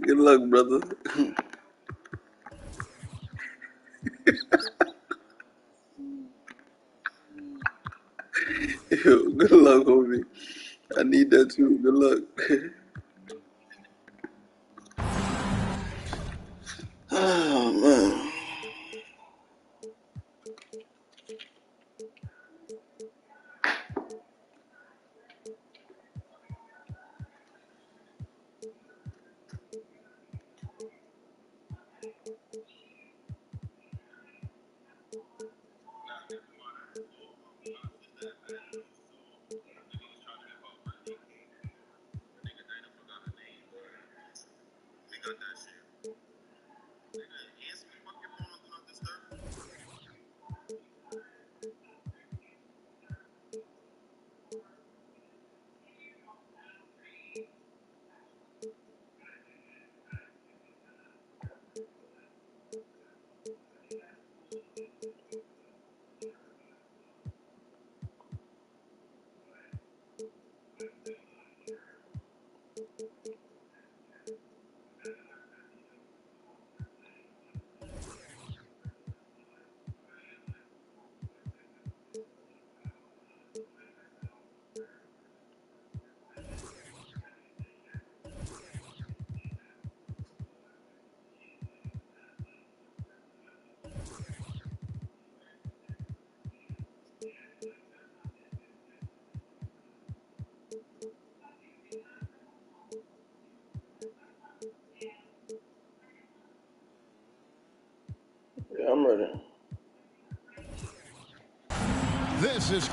Good luck, brother. Yo, good luck, homie. I need that too. Good luck. Oh, man. Yeah, I'm ready. This is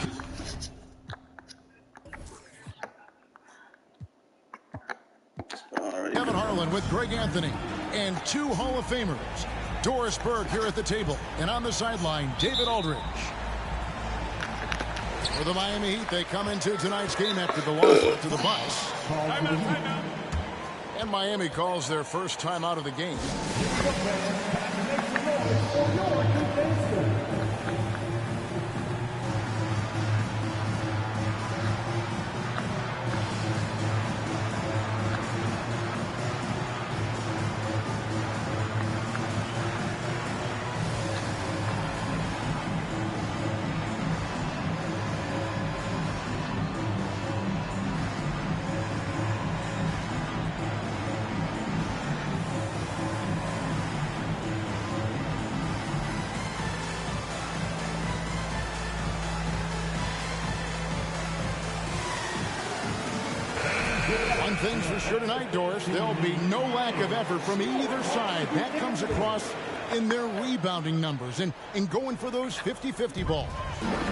Kevin Harlan with Greg Anthony and two Hall of Famers. Doris Burke here at the table, and on the sideline, David Aldridge. For the Miami Heat, they come into tonight's game after the loss to the Bucks. And Miami calls their first time out of the game. One thing's for sure tonight, Doris, there'll be no lack of effort from either side. That comes across in their rebounding numbers and going for those 50-50 balls.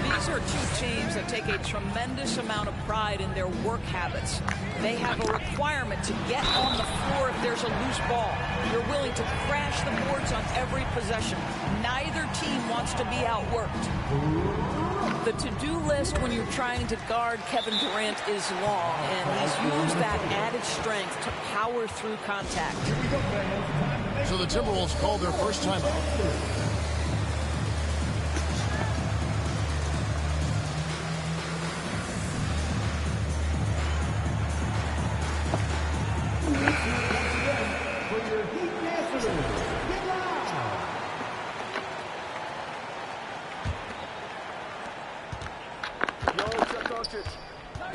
These are two teams that take a tremendous amount of pride in their work habits. They have a requirement to get on the floor if there's a loose ball. They're willing to crash the boards on every possession. Neither team wants to be outworked. The to-do list when you're trying to guard Kevin Durant is long, and he's used that added strength to power through contact. So the Timberwolves called their first timeout.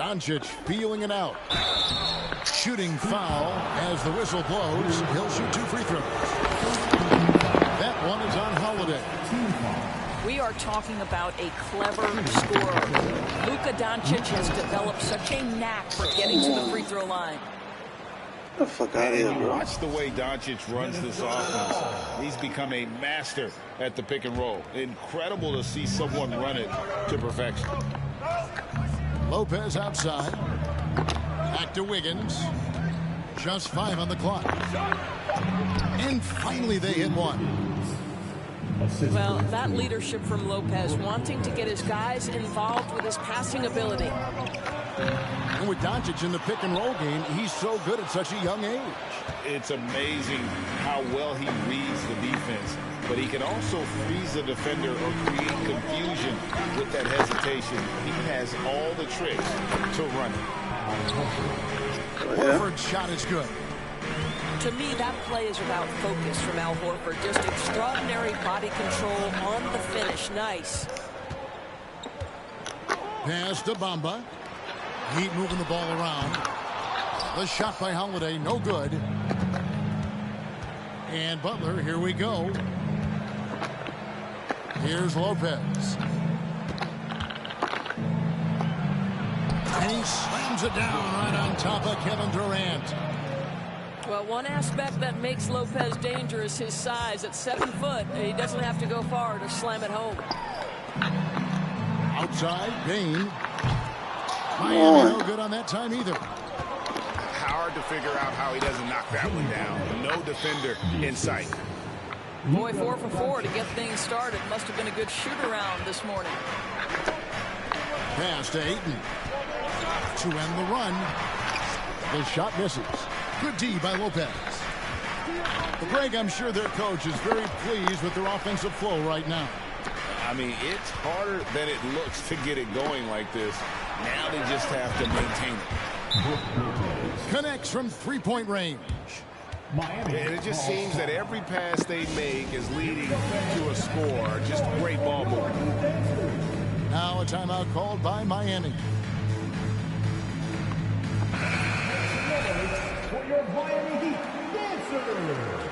Doncic feeling it out. Shooting foul as the whistle blows. He'll shoot 2 free throws. That one is on Holiday. We are talking about a clever scorer. Luka Doncic has developed such a knack for getting to the free throw line. Get the fuck out of here, bro. Watch the way Doncic runs this offense. He's become a master at the pick and roll. Incredible to see someone run it to perfection. Lopez outside. Back to Wiggins. Just 5 on the clock. And finally they hit one. Well, that leadership from Lopez, wanting to get his guys involved with his passing ability. And with Doncic in the pick and roll game, he's so good at such a young age. It's amazing how well he reads the defense, but he can also freeze the defender or create confusion with that hesitation. He has all the tricks to run it. Horford's shot is good. To me, that play is about focus from Al Horford. Just extraordinary body control on the finish. Nice. Pass to Bamba. Heat moving the ball around. The shot by Holiday, no good. And Butler, here we go. Here's Lopez. And he slams it down right on top of Kevin Durant. Well, one aspect that makes Lopez dangerous, his size. At 7 foot, he doesn't have to go far to slam it home. Outside, Bain. Miami no good on that time either. Hard to figure out how he doesn't knock that one down. No defender in sight. Boy, 4 for 4 to get things started. Must have been a good shoot-around this morning. Pass to Ayton. To end the run. The shot misses. Good D by Lopez. Greg, I'm sure their coach is very pleased with their offensive flow right now. I mean, it's harder than it looks to get it going like this. Now they just have to maintain it. Connects from 3-point range. And it just seems that every pass they make is leading to a score. Just great ball movement. Now a timeout called by Miami. For your Miami Heat dancers.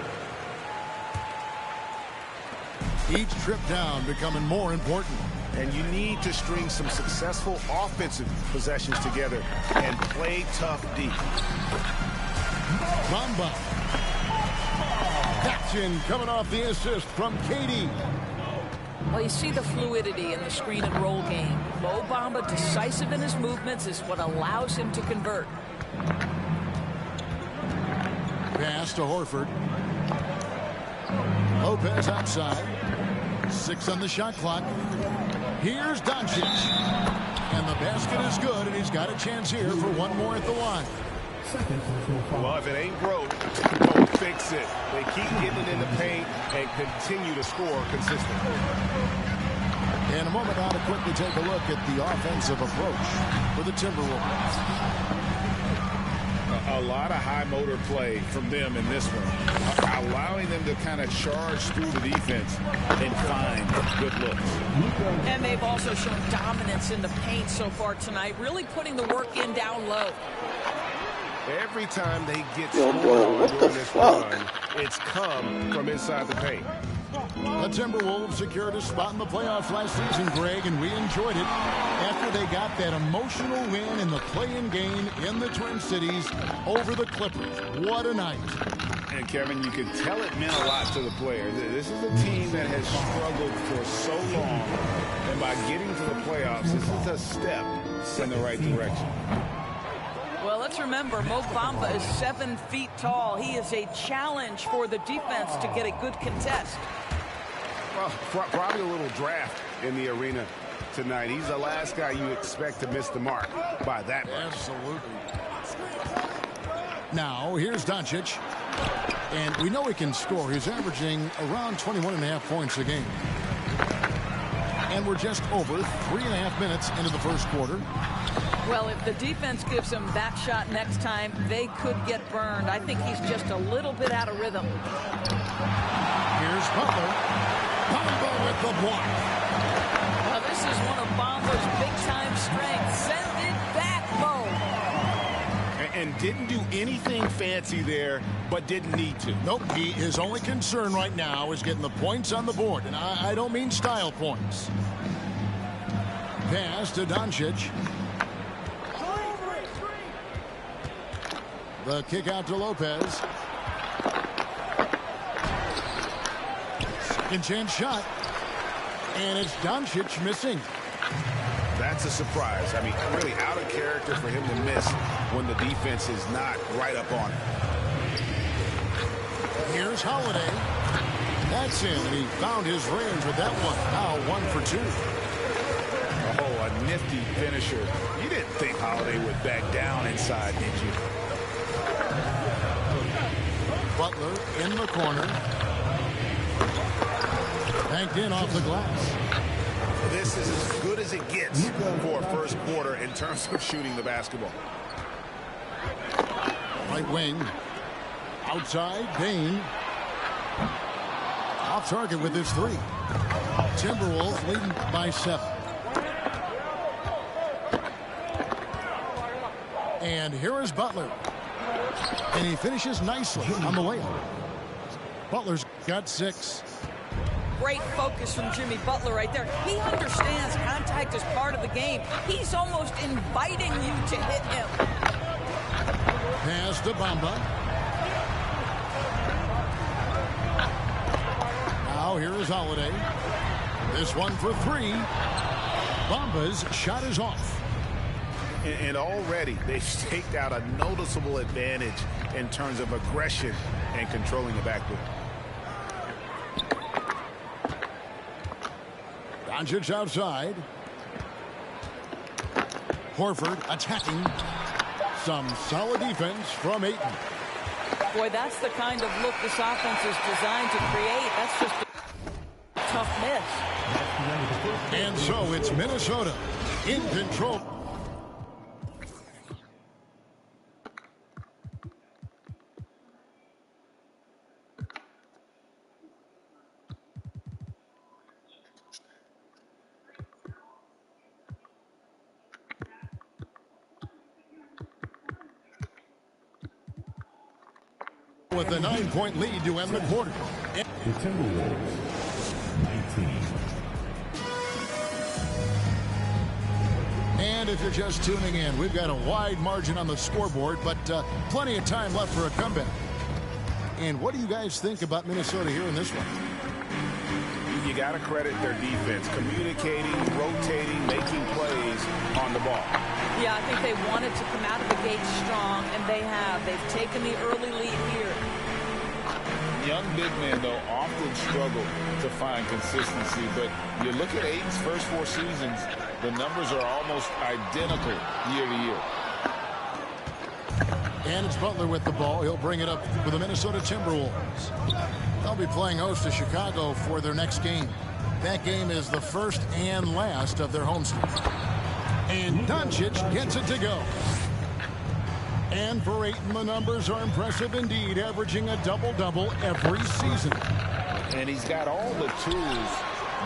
Each trip down becoming more important. And you need to string some successful offensive possessions together and play tough deep. Bamba. Action coming off the assist from KD. Well, you see the fluidity in the screen and roll game. Mo Bamba, decisive in his movements, is what allows him to convert. Pass to Horford. Lopez outside. 6 on the shot clock. Here's Doncic. And the basket is good, and he's got a chance here for one more at the line. Well, if it ain't broke, don't fix it. They keep getting it in the paint and continue to score consistently. In a moment now to quickly take a look at the offensive approach for the Timberwolves. A lot of high motor play from them in this one, allowing them to kind of charge through the defense and find good looks. And they've also shown dominance in the paint so far tonight, really putting the work in down low. Every time they get Bro, scored what the during this fuck? run, it's come from inside the paint. The Timberwolves secured a spot in the playoffs last season, Greg, and we enjoyed it after they got that emotional win in the play-in game in the Twin Cities over the Clippers. What a night. And, Kevin, you could tell it meant a lot to the players. This is a team that has struggled for so long, and by getting to the playoffs, this is a step in the right direction. Well, let's remember, Mo Bamba is 7 feet tall. He is a challenge for the defense to get a good contest. Well, probably a little draft in the arena tonight. He's the last guy you expect to miss the mark by that much. Absolutely. Now, here's Doncic. And we know he can score. He's averaging around 21.5 points a game. And we're just over 3.5 minutes into the first quarter. Well, if the defense gives him that shot next time, they could get burned. I think he's just a little bit out of rhythm. Here's Butler. Bamba with the block. Well, this is one of Bamba's big-time strengths. Send it back, Mo. and didn't do anything fancy there, but didn't need to. Nope, his only concern right now is getting the points on the board, and I don't mean style points. Pass to Doncic. The kick out to Lopez. Second chance shot. And it's Doncic missing. That's a surprise. I mean, really out of character for him to miss when the defense is not right up on it. Here's Holiday. That's in, and he found his range with that one. Now 1 for 2. Oh, a nifty finisher. You didn't think Holiday would back down inside, did you? Butler in the corner. Banked in off the glass. This is as good as it gets for a first quarter in terms of shooting the basketball. Right wing. Outside, Dane. Off target with his 3. Timberwolves leading by 7. And here is Butler. And he finishes nicely on the layup. Butler's got 6. Great focus from Jimmy Butler right there. He understands contact is part of the game. He's almost inviting you to hit him. Pass to Bamba. Now here is Holiday. This one for 3. Bamba's shot is off. And already they've staked out a noticeable advantage in terms of aggression and controlling the backboard. Doncic outside. Horford attacking. Some solid defense from Ayton. Boy, that's the kind of look this offense is designed to create. That's just a tough miss. And so it's Minnesota in control. With a 9-point lead to end the quarter. The Timberwolves, 19. And if you're just tuning in, we've got a wide margin on the scoreboard, but plenty of time left for a comeback. And what do you guys think about Minnesota here in this one? You got to credit their defense, communicating, rotating, making plays on the ball. Yeah, I think they wanted to come out of the gate strong, and they have. They've taken the early lead here. Young big men, though, often struggle to find consistency, but you look at Ayton's first 4 seasons, the numbers are almost identical year to year. And it's Butler with the ball. He'll bring it up for the Minnesota Timberwolves. They'll be playing host to Chicago for their next game. That game is the first and last of their homestand. And Doncic gets it to go. And for Ayton, the numbers are impressive indeed, averaging a double-double every season. And he's got all the tools,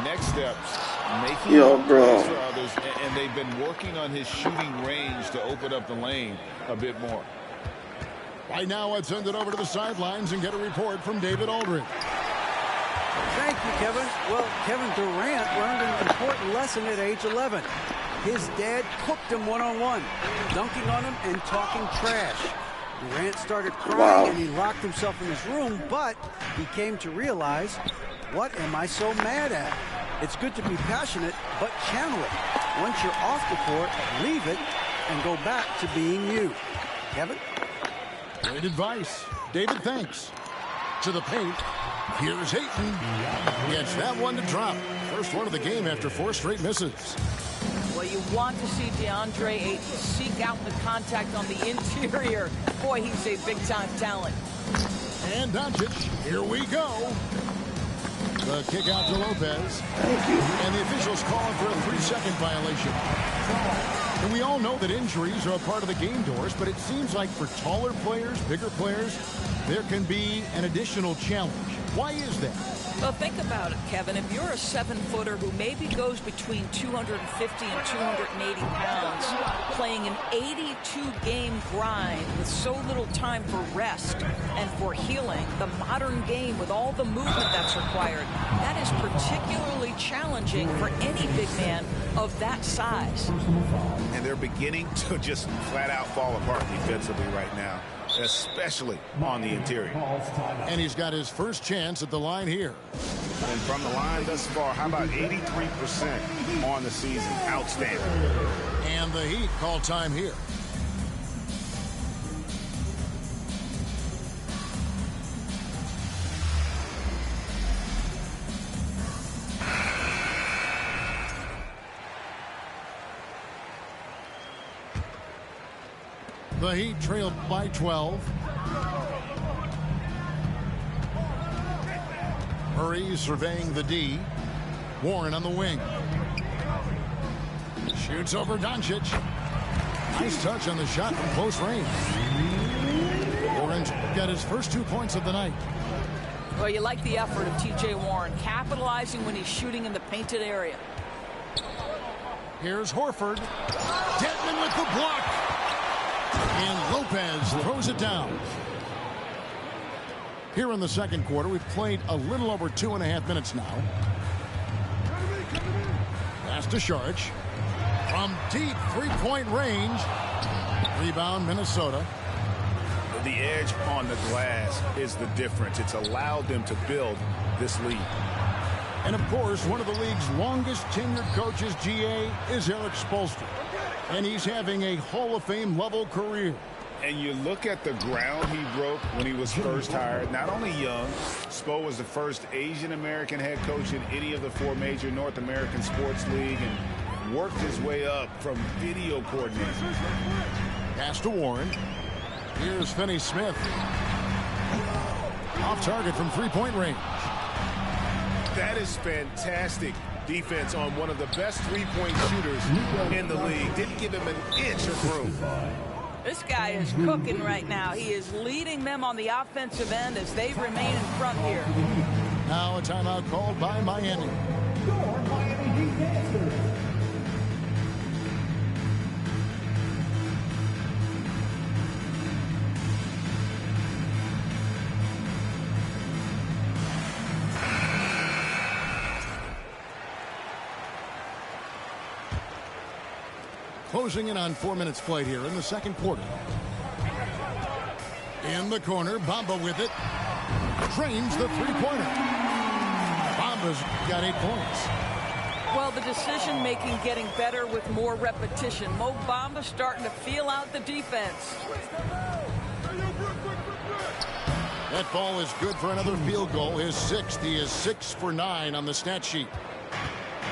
next steps, making bro. for others, and they've been working on his shooting range to open up the lane a bit more. Right now, let's send it over to the sidelines and get a report from David Aldridge. Thank you, Kevin. Well, Kevin Durant learned an important lesson at age 11. His dad cooked him one-on-one, dunking on him and talking trash. Durant started crying and he locked himself in his room, but he came to realize, what am I so mad at? It's good to be passionate, but channel it. Once you're off the court, leave it and go back to being you. Kevin? Great advice. David, thanks. To the paint. Here's Ayton. Gets that one to drop. First one of the game after 4 straight misses. Well, you want to see DeAndre Ayton seek out the contact on the interior. Boy, he's a big-time talent. And Doncic, here we go. The kick out to Lopez. Thank you. And the officials calling for a 3-second violation. And we all know that injuries are a part of the game, Doris, but it seems like for taller players, bigger players, there can be an additional challenge. Why is that? Well, think about it, Kevin. If you're a 7-footer who maybe goes between 250 and 280 pounds, playing an 82-game grind with so little time for rest and for healing, the modern game with all the movement that's required, that is particularly challenging for any big man of that size. And they're beginning to just flat out fall apart defensively right now, especially on the interior. And he's got his first chance at the line here. And from the line thus far, how about 83% on the season? Outstanding. And the Heat call time here. The Heat trailed by 12. Murray surveying the D. Warren on the wing. Shoots over Doncic. Nice touch on the shot from close range. Warren's got his first 2 points of the night. Well, you like the effort of T.J. Warren, capitalizing when he's shooting in the painted area. Here's Horford. Dedmon with the block. And Lopez throws it down. Here in the second quarter, we've played a little over 2.5 minutes now. Pass to Saric. From deep three-point range. Rebound, Minnesota. The edge on the glass is the difference. It's allowed them to build this lead. And, of course, one of the league's longest tenured coaches, GA, is Eric Spoelstra. And he's having a Hall of Fame level career. And you look at the ground he broke when he was first hired. Not only young, Spo was the first Asian-American head coach in any of the 4 major North American sports league and worked his way up from video coordinator. Pass to Warren. Here's Finney-Smith. Off target from three-point range. That is fantastic defense on one of the best three-point shooters in the league. Didn't give him an inch of room. This guy is cooking right now. He is leading them on the offensive end as they remain in front here. Now a timeout called by Miami. Closing in on 4 minutes played here in the second quarter. In the corner, Bamba with it. Drains the three-pointer. Bamba's got 8 points. Well, the decision-making getting better with more repetition. Mo Bamba starting to feel out the defense. That ball is good for another field goal. His 6th. He is 6 for 9 on the stat sheet.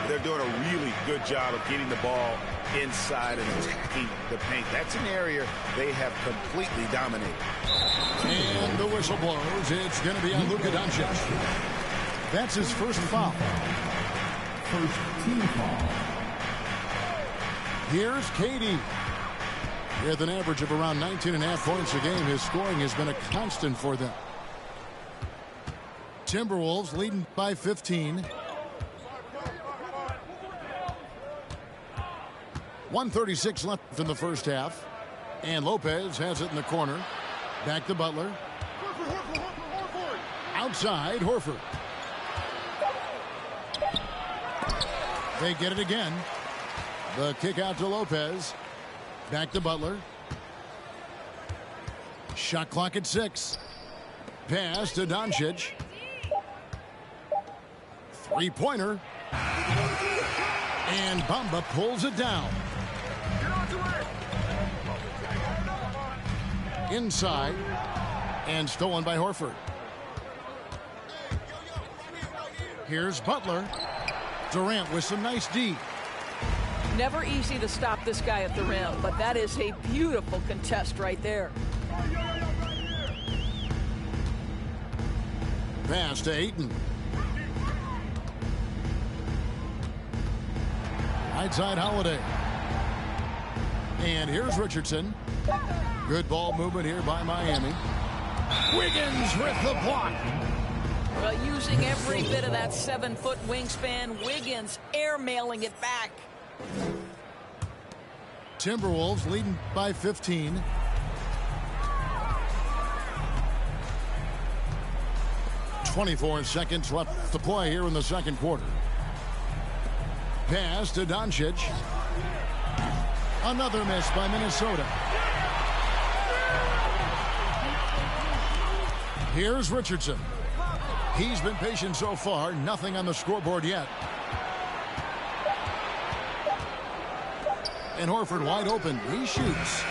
They're doing a really good job of getting the ball inside and attacking the paint. That's an area they have completely dominated. And the whistle blows. It's going to be on Luka Doncic. That's his first foul. First team foul. Here's KD. With an average of around 19.5 points a game, his scoring has been a constant for them. Timberwolves leading by 15. 1:36 left in the first half. And Lopez has it in the corner. Back to Butler. Outside, Horford. They get it again. The kick out to Lopez. Back to Butler. Shot clock at 6. Pass to Doncic. Three-pointer. And Bamba pulls it down. Inside. And stolen by Horford. Here's Butler. Durant with some nice D. Never easy to stop this guy at the rim, but that is a beautiful contest right there. Pass to Ayton. Right side Holiday. And here's Richardson. Good ball movement here by Miami. Wiggins with the block. Well, using every bit of that 7-foot wingspan, Wiggins airmailing it back. Timberwolves leading by 15. .24 seconds left to play here in the second quarter. Pass to Doncic. Another miss by Minnesota. Here's Richardson. He's been patient so far. Nothing on the scoreboard yet. And Horford wide open. He shoots.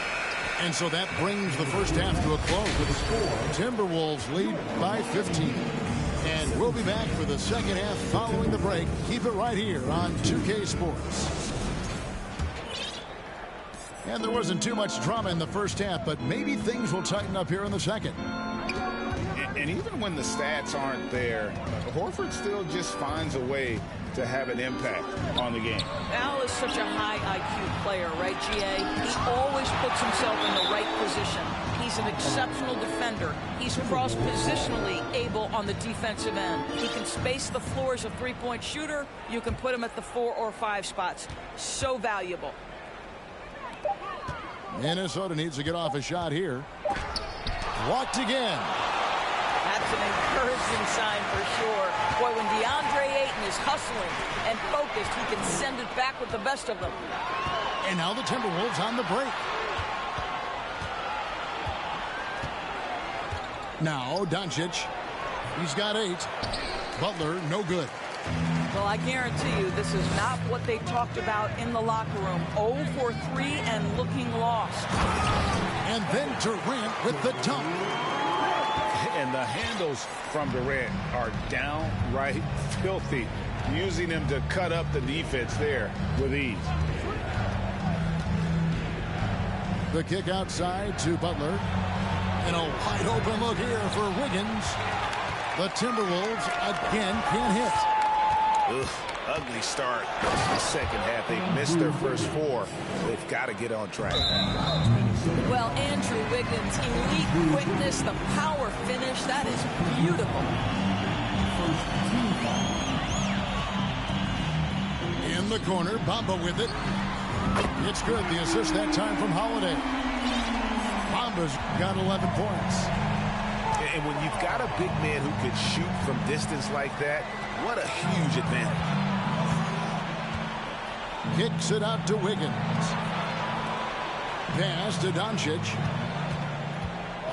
And so that brings the first half to a close with a score. Timberwolves lead by 15. And we'll be back for the second half following the break. Keep it right here on 2K Sports. And there wasn't too much drama in the first half, but maybe things will tighten up here in the second. And even when the stats aren't there, Horford still just finds a way to have an impact on the game. Al is such a high IQ player, right, GA? He always puts himself in the right position. He's an exceptional defender. He's cross-positionally able on the defensive end. He can space the floor as a three-point shooter. You can put him at the 4 or 5 spots. So valuable. Minnesota needs to get off a shot here. Walked again. That's an encouraging sign for sure. Boy, when DeAndre Ayton is hustling and focused, he can send it back with the best of them. And now the Timberwolves on the break. Now Doncic. He's got 8. Butler, no good. Well, I guarantee you this is not what they talked about in the locker room. 0 for 3 and looking lost. And then Durant with the dunk. And the handles from Durant are downright filthy, using him to cut up the defense there with ease. The kick outside to Butler. And a wide open look here for Wiggins. The Timberwolves again can't hit. Ugh, ugly start. The second half, they missed their first 4. They've got to get on track. Well, Andrew Wiggins, elite quickness, the power finish, that is beautiful. In the corner, Bamba with it. It's good. The assist that time from Holiday. Bamba's got 11 points. And when you've got a big man who can shoot from distance like that, what a huge advantage. Kicks it out to Wiggins. Pass to Doncic.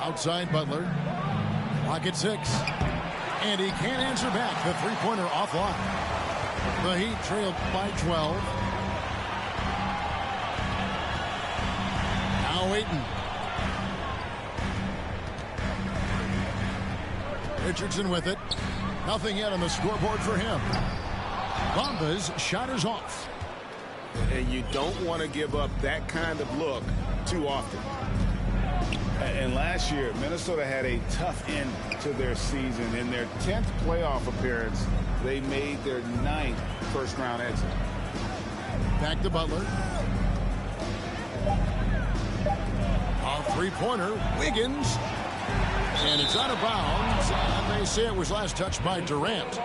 Outside Butler. Clock at 6. And he can't answer back. The three-pointer offline. The Heat trailed by 12. Now Ayton. Richardson with it. Nothing yet on the scoreboard for him. Bamba's shot is off. And you don't want to give up that kind of look too often. And last year, Minnesota had a tough end to their season. In their 10th playoff appearance, they made their 9th first-round exit. Back to Butler. A three-pointer. Wiggins. And it's out of bounds. And they say it was last touched by Durant.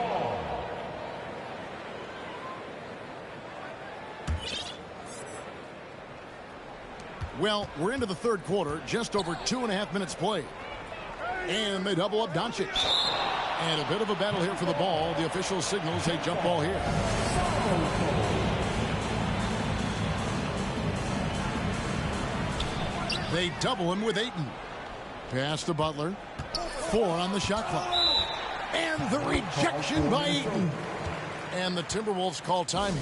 Well, we're into the third quarter, just over 2.5 minutes played. And they double up Doncic. And a bit of a battle here for the ball. The official signals a jump ball here. They double him with Ayton. Pass to Butler. 4 on the shot clock. And the rejection by Ayton. And the Timberwolves call time here.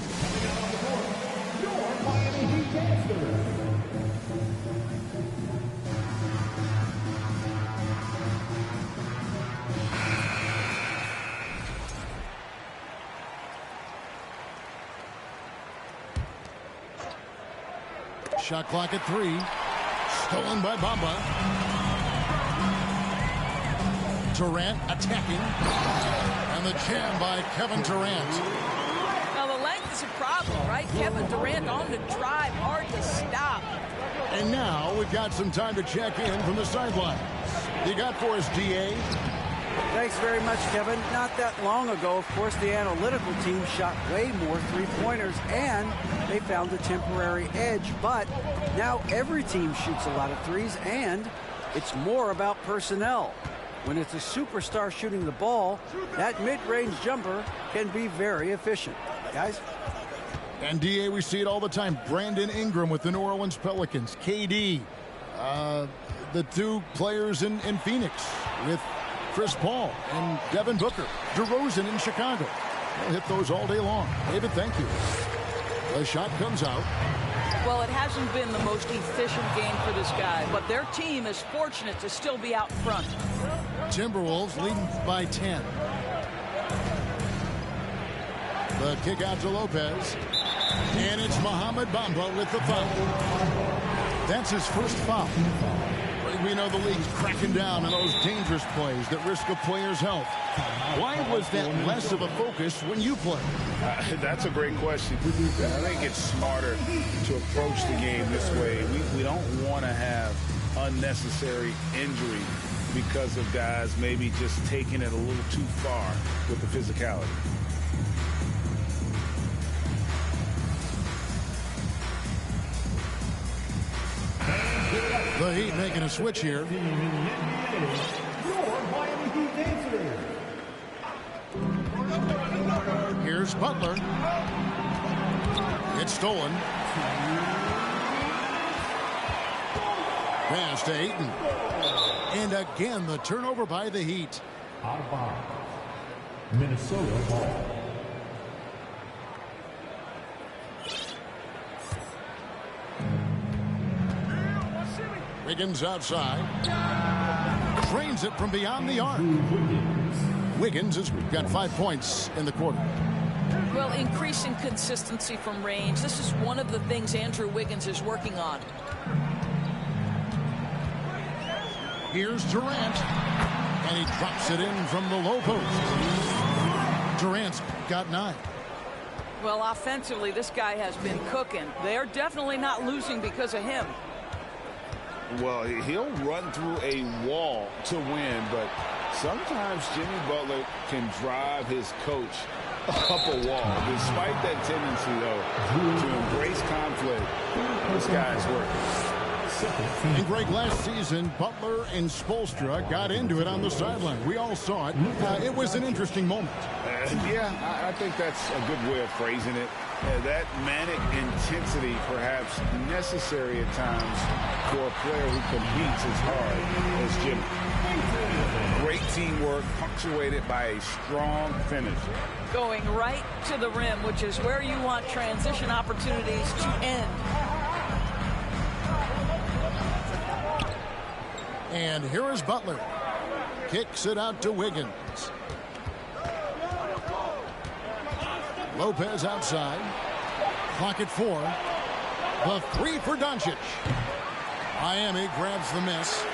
Shot clock at 3. Stolen by Bamba. Durant attacking. And the jam by Kevin Durant. Now, the length is a problem, right? Kevin Durant on the drive, hard to stop. And now we've got some time to check in from the sidelines. You got for us, DA? Thanks very much, Kevin. Not that long ago, of course, the analytical team shot way more three-pointers, and they found a temporary edge. But now every team shoots a lot of threes, and it's more about personnel. When it's a superstar shooting the ball, that mid-range jumper can be very efficient. Guys? And, D.A., we see it all the time. Brandon Ingram with the New Orleans Pelicans. KD, the two players in Phoenix with Chris Paul and Devin Booker. DeRozan in Chicago. They'll hit those all day long. David, thank you. The shot comes out. Well, it hasn't been the most efficient game for this guy, but their team is fortunate to still be out front. Timberwolves leading by 10. The kick out to Lopez. And it's Mohamed Bamba with the foul. That's his first foul. We know the league's cracking down on those dangerous plays that risk a player's health. Why was that less of a focus when you play? That's a great question. I think it's smarter to approach the game this way. We don't want to have unnecessary injury because of guys maybe just taking it a little too far with the physicality. The Heat making a switch here. Here's Butler. It's stolen. Pass to Ayton. And again, the turnover by the Heat. Out of bounds. Minnesota ball. Wiggins outside. Drains it from beyond the arc. Wiggins has got 5 points in the quarter. Well, increasing consistency from range. This is one of the things Andrew Wiggins is working on. Here's Durant. And he drops it in from the low post. Durant's got 9. Well, offensively, this guy has been cooking. They're definitely not losing because of him. Well, he'll run through a wall to win, but sometimes Jimmy Butler can drive his coach up a wall. Despite that tendency, though, to embrace conflict, this guy's working. And Greg, last season, Butler and Spoelstra got into it on the sideline. We all saw it. It was an interesting moment. Yeah, I think that's a good way of phrasing it. That manic intensity perhaps necessary at times for a player who competes as hard as Jimmy. Great teamwork punctuated by a strong finish. Going right to the rim, which is where you want transition opportunities to end. And here is Butler. Kicks it out to Wiggins. Lopez outside. Clock at 4. The 3 for Doncic. Miami grabs the miss.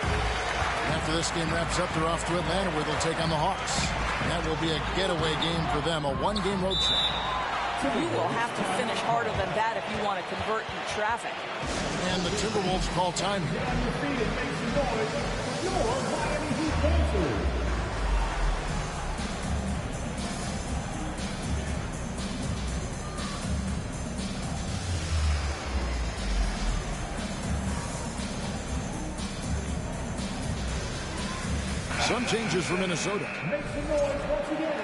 After this game wraps up, they're off to Atlanta where they'll take on the Hawks. That will be a getaway game for them, a one-game road trip. You will have to finish harder than that if you want to convert in traffic. And the Timberwolves call time here. Some changes for Minnesota. Make some noise once again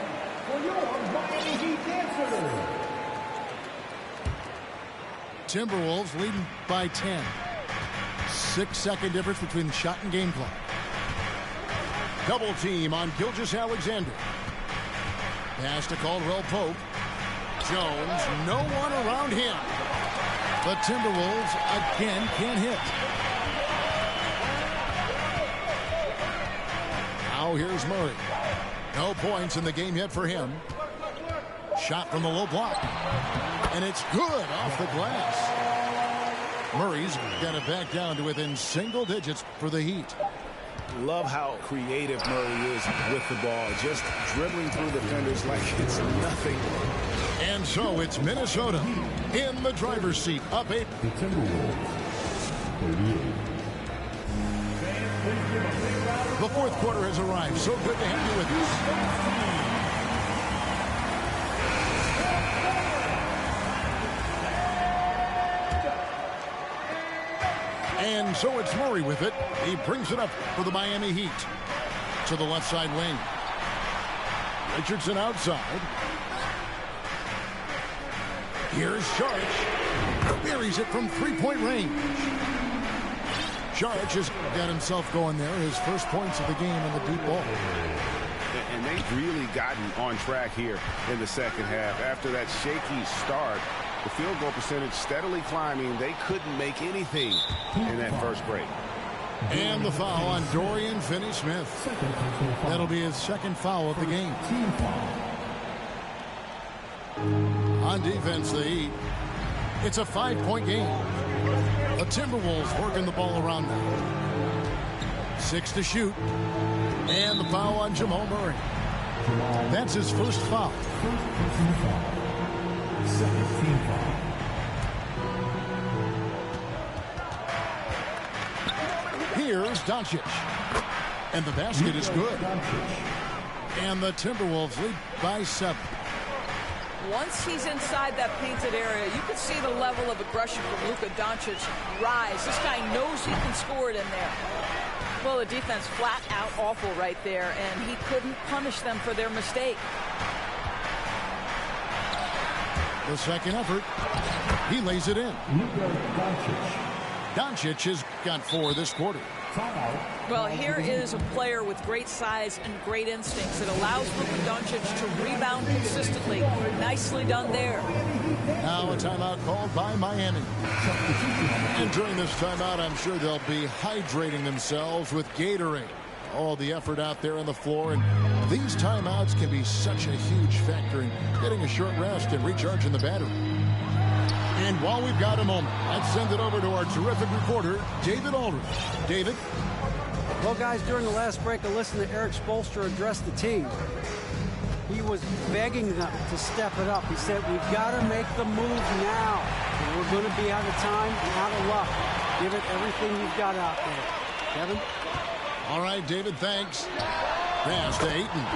for your Miami Heat dancers. Timberwolves leading by 10. 6-second difference between shot and game clock. Double team on Gilgeous-Alexander. Pass to Caldwell Pope. Jones, no one around him. The Timberwolves again can't hit. Now here's Murray. No points in the game yet for him. Shot from the low block. And it's good off the glass. Murray's got it back down to within single digits for the Heat. Love how creative Murray is with the ball. Just dribbling through defenders like it's nothing. And so it's Minnesota in the driver's seat. Up 8. The Timberwolves. 38. The fourth quarter has arrived. So good to have you with us. And so it's Murray with it. He brings it up for the Miami Heat. To the left side wing. Richardson outside. Here's Sharch. Buries it from three-point range. Sharch has got himself going there. His first points of the game on the deep ball. And they've really gotten on track here in the second half. After that shaky start, the field goal percentage steadily climbing. They couldn't make anything in that first break. And the foul on Dorian Finney-Smith. That'll be his second foul of the game. On defense, the Heat. It's a 5-point game. The Timberwolves working the ball around now. 6 to shoot. And the foul on Jamal Murray. That's his first foul. Here's Doncic. And the basket is good. And the Timberwolves lead by 7. Once he's inside that painted area, you can see the level of aggression from Luka Doncic rise. This guy knows he can score it in there. Well, the defense flat out awful right there, and he couldn't punish them for their mistake. The second effort, he lays it in. Doncic has got 4 this quarter. Well, here is a player with great size and great instincts. It allows Luka Doncic to rebound consistently. Nicely done there. Now a timeout called by Miami. And during this timeout, I'm sure they'll be hydrating themselves with Gatorade. All the effort out there on the floor, and these timeouts can be such a huge factor in getting a short rest and recharging the battery. And while we've got a moment, let's send it over to our terrific reporter, David Aldridge. David? Well, guys, during the last break, I listened to Eric Spoelstra address the team. He was begging them to step it up. He said, we've got to make the move now. We're going to be out of time and out of luck. Give it everything you've got out there. Kevin? All right, David, thanks. Pass to Ayton.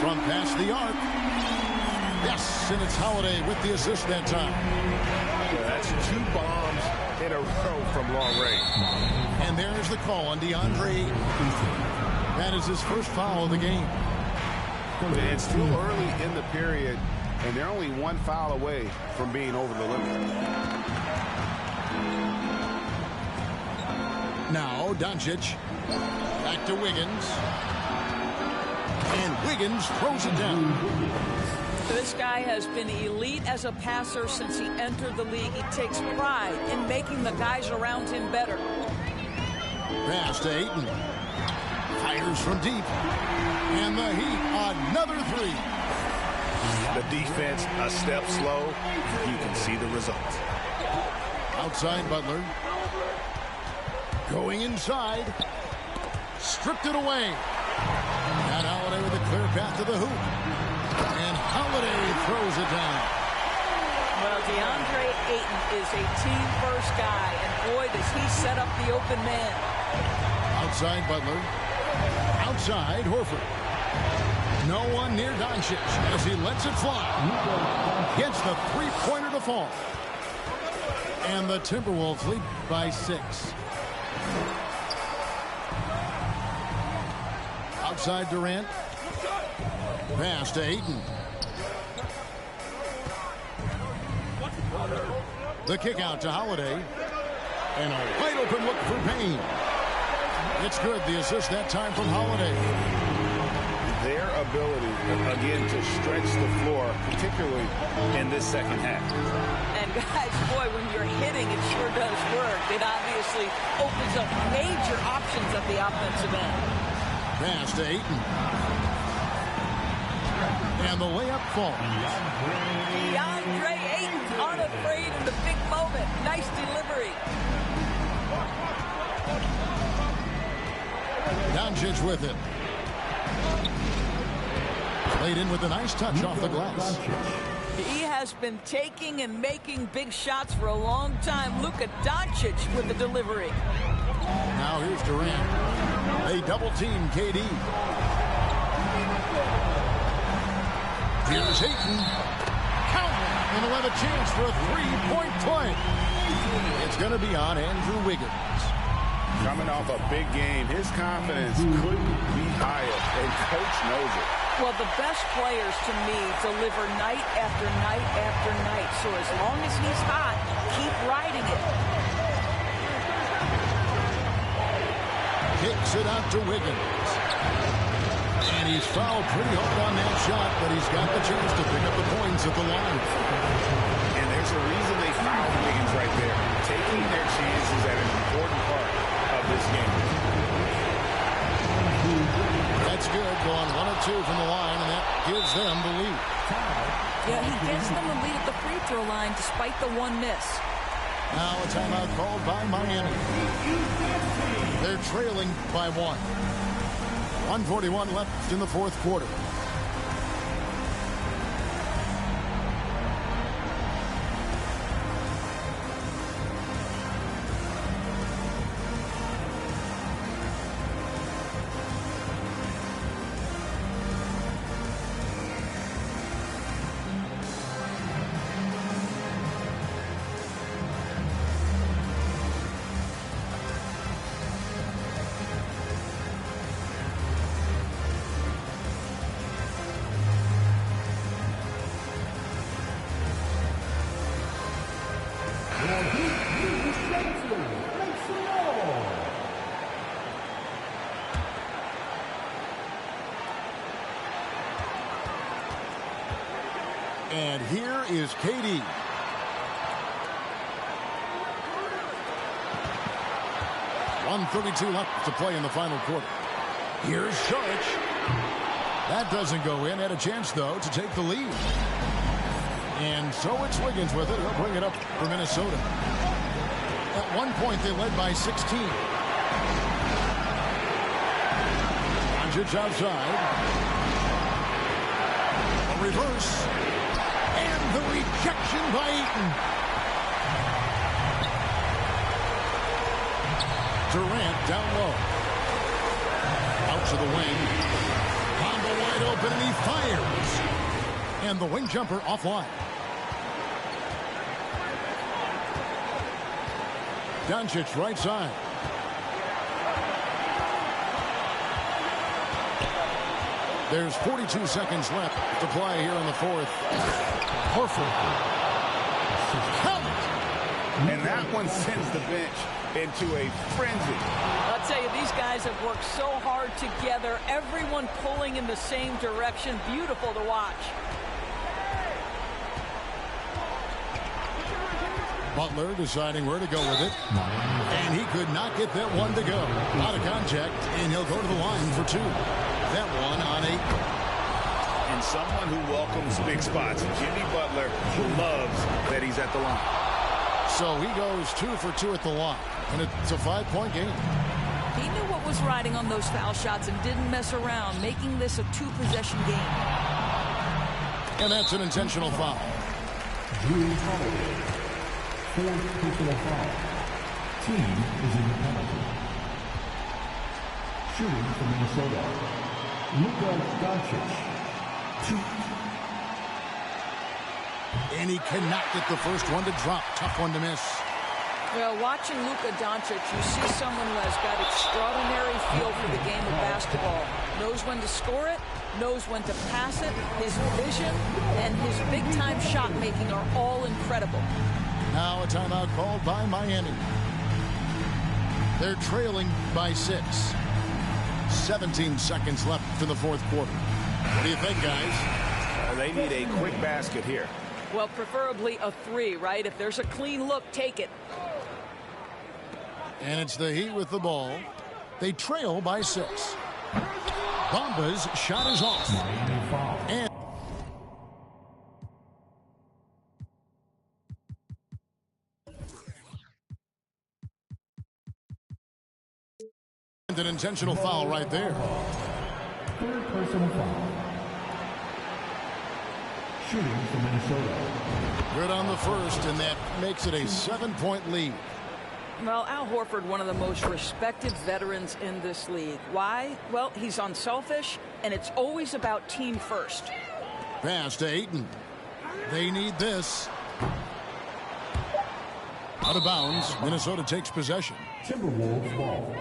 From past the arc. Yes, and it's Holiday with the assist that time. That's 2 bombs in a row from long range. And there's the call on DeAndre Ayton. That is his first foul of the game. It's still early in the period, and they're only 1 foul away from being over the limit. Now Doncic. Back to Wiggins. And Wiggins throws it down. This guy has been elite as a passer since he entered the league. He takes pride in making the guys around him better. Pass to Ayton. Fires from deep. And the Heat, another 3. The defense a step slow. You can see the results. Outside Butler. Going inside. Stripped it away. And Holiday with a clear path to the hoop. And Holiday throws it down. Well, DeAndre Ayton is a team-first guy, and boy, does he set up the open man. Outside Butler. Outside Horford. No one near Doncic as he lets it fly. Gets the 3-pointer to fall. And the Timberwolves lead by 6. Outside Durant. Pass to Ayton. The kick out to Holiday. And a wide open look for Payne. It's good. The assist that time from Holiday. Their ability, again, to stretch the floor, particularly in this second half. And guys, boy, when you're hitting, it sure does work. It obviously opens up major options at the offensive end. Pass to Ayton. And the layup falls. DeAndre Ayton unafraid in the big moment. Nice delivery. Doncic with it. Played in with a nice touch off the glass. He has been taking and making big shots for a long time. Luka Doncic with the delivery. Now here's Durant. they double-team KD. Here's Ayton. Count it. And they'll have a chance for a three-point play. It's going to be on Andrew Wiggins. Coming off a big game, his confidence couldn't be higher, and coach knows it. Well, the best players, to me, deliver night after night after night. So as long as he's hot, keep riding it. Kicks it out to Wiggins. And he's fouled pretty hard on that shot, but he's got the chance to pick up the points at the line. And there's a reason they fouled Wiggins right there, taking their chances at an important part of this game. That's good, going 1 of 2 from the line, and that gives them the lead. Yeah, he gives them the lead at the free throw line despite the one miss. Now a timeout called by Miami. They're trailing by 1. 1:41 left in the fourth quarter. And here is KD. .132 left to play in the final quarter. Here's Saric. That doesn't go in. Had a chance, though, to take the lead. And so it's Wiggins with it. He'll bring it up for Minnesota. At one point, they led by 16. Doncic outside. A reverse. And the rejection by Ayton. Durant down low. Out to the wing. Combo wide open, and he fires. And the wing jumper offline. Doncic right side. There's 42 seconds left to play here in the fourth. Horford. And that one sends the bench into a frenzy. I'll tell you, these guys have worked so hard together. Everyone pulling in the same direction. Beautiful to watch. Butler deciding where to go with it. And he could not get that one to go. Out of contact, and he'll go to the line for 2. That one on 8. And someone who welcomes big spots. Jimmy Butler loves that he's at the line. So he goes 2 for 2 at the line. And it's a 5-point game. He knew what was riding on those foul shots and didn't mess around, making this a 2-possession game. And that's an intentional foul. Fourth personal foul. Team is in the penalty. Shooting for Minnesota. Luka Doncic. 2. And he cannot get the first one to drop. Tough one to miss. Well, watching Luka Doncic, you see someone who has got extraordinary feel for the game of basketball. Knows when to score it, knows when to pass it. His vision and his big-time shot making are all incredible. Now a timeout called by Miami. They're trailing by 6. 17 seconds left in the fourth quarter. What do you think, guys? They need a quick basket here. Well, preferably a 3, right? If there's a clean look, take it. And it's the Heat with the ball. They trail by 6. Bamba's shot is off. And an intentional foul right there. Third personal foul. Shooting for Minnesota. Good on the first, and that makes it a 7-point lead. Well, Al Horford, one of the most respected veterans in this league. Why? Well, he's unselfish, and it's always about team first. Pass to Ayton. They need this. Out of bounds. Minnesota takes possession. Timberwolves ball.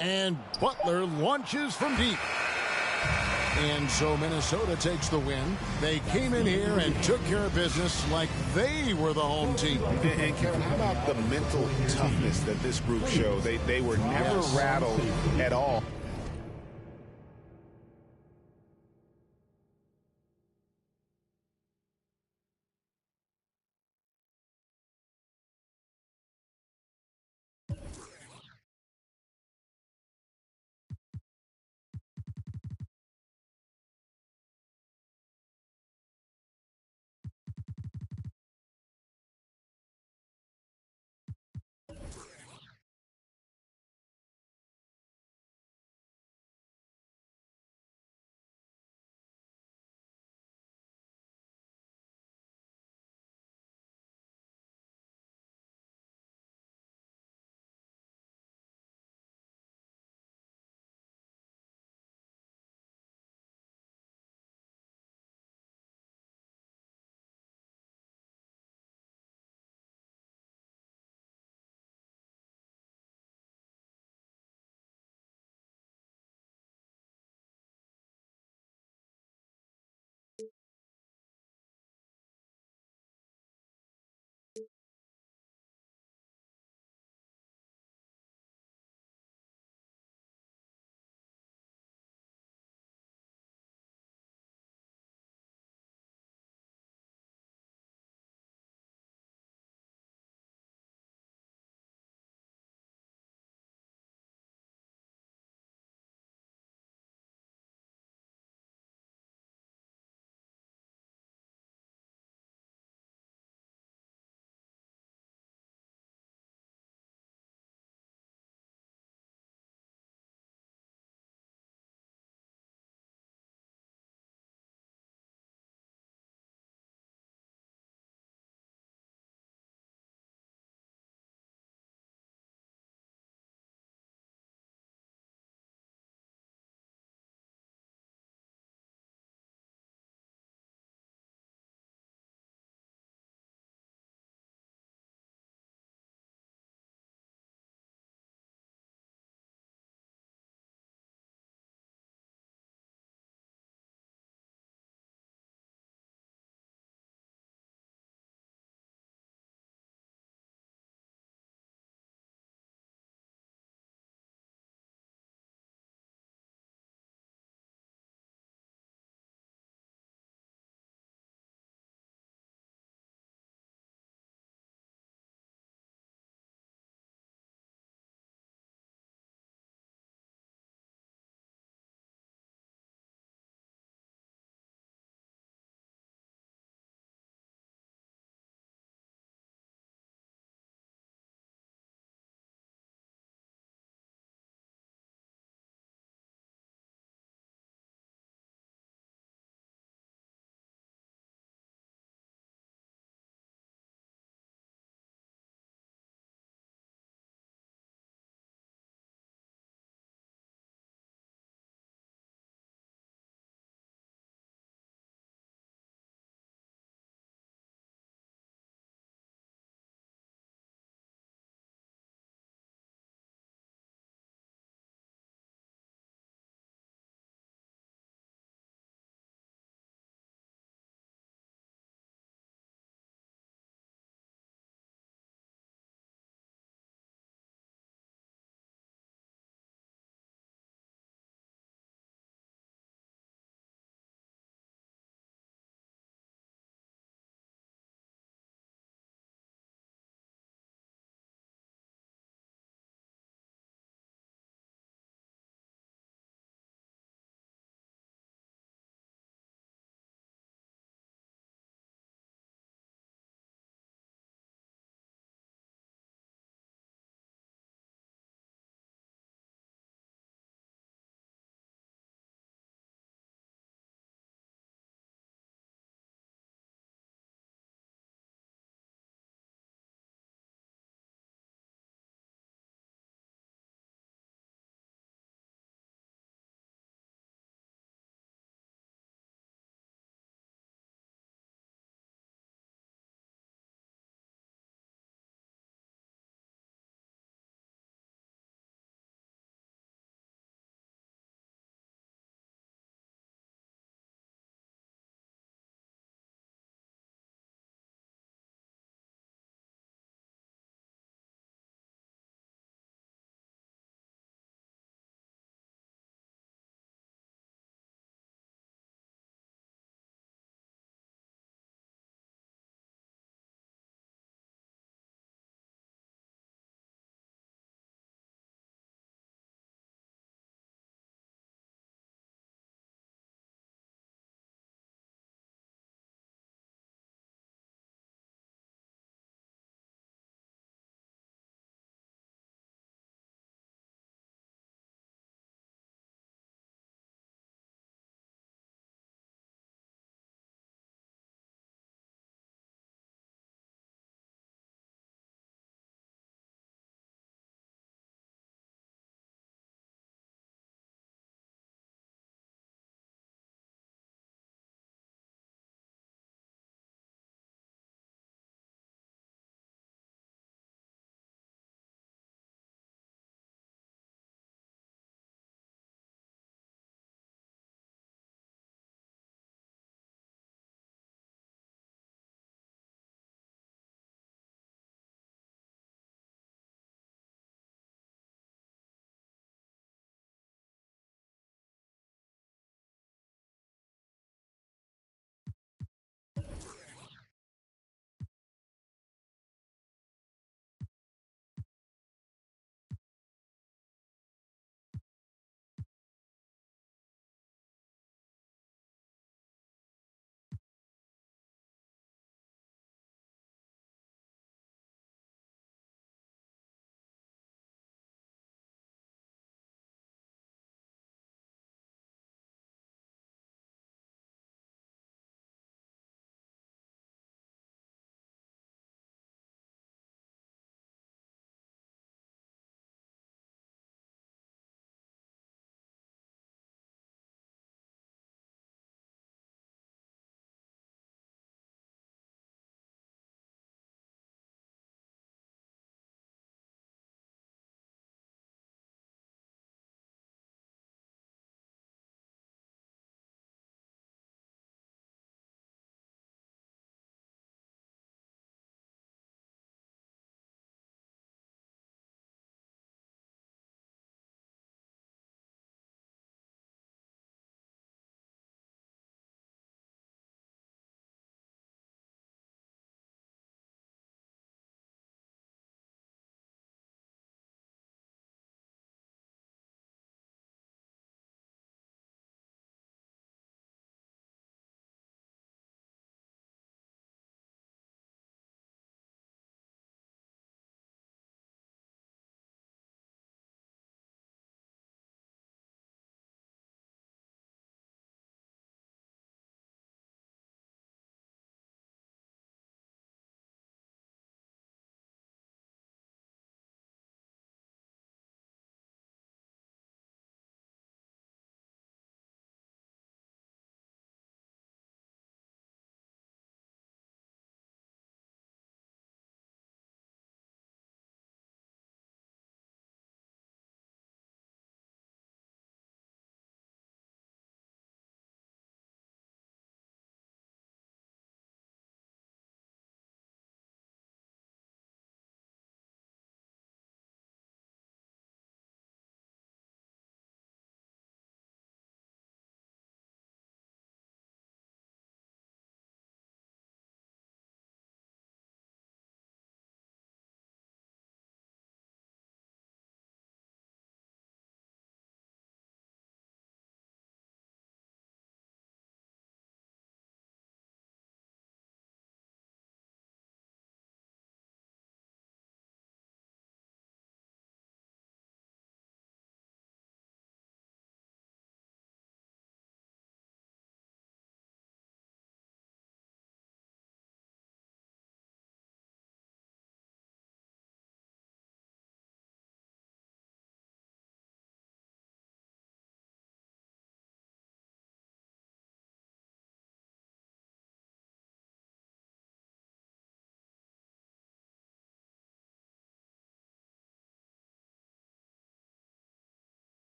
And Butler launches from deep. And so Minnesota takes the win. They came in here and took care of business like they were the home team. And Kevin, how about the mental toughness that this group showed? They were never rattled at all.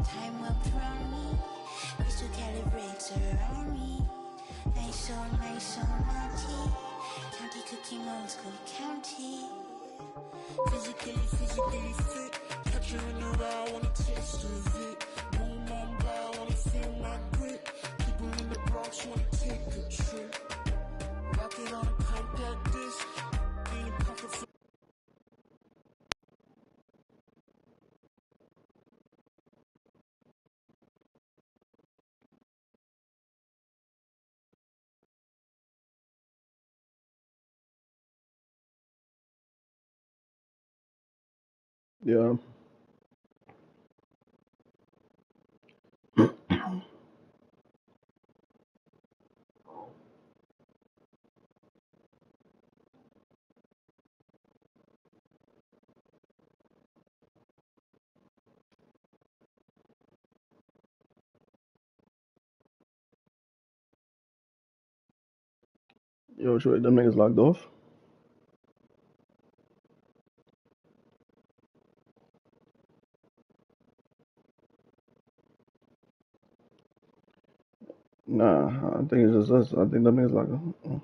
Time wrapped around me. Crystal calibrates around me. Nice so naughty. County cooking old school county. Physically fit. Catch you in the raw, wanna taste of it. Boom on brow, wanna feel my grip. People in the Bronx wanna take a trip. Rocket on a compact disc. Being comfort. Yeah. Yo, Troy, them niggas locked off? Nah, I think it's just us. I think them niggas locked off.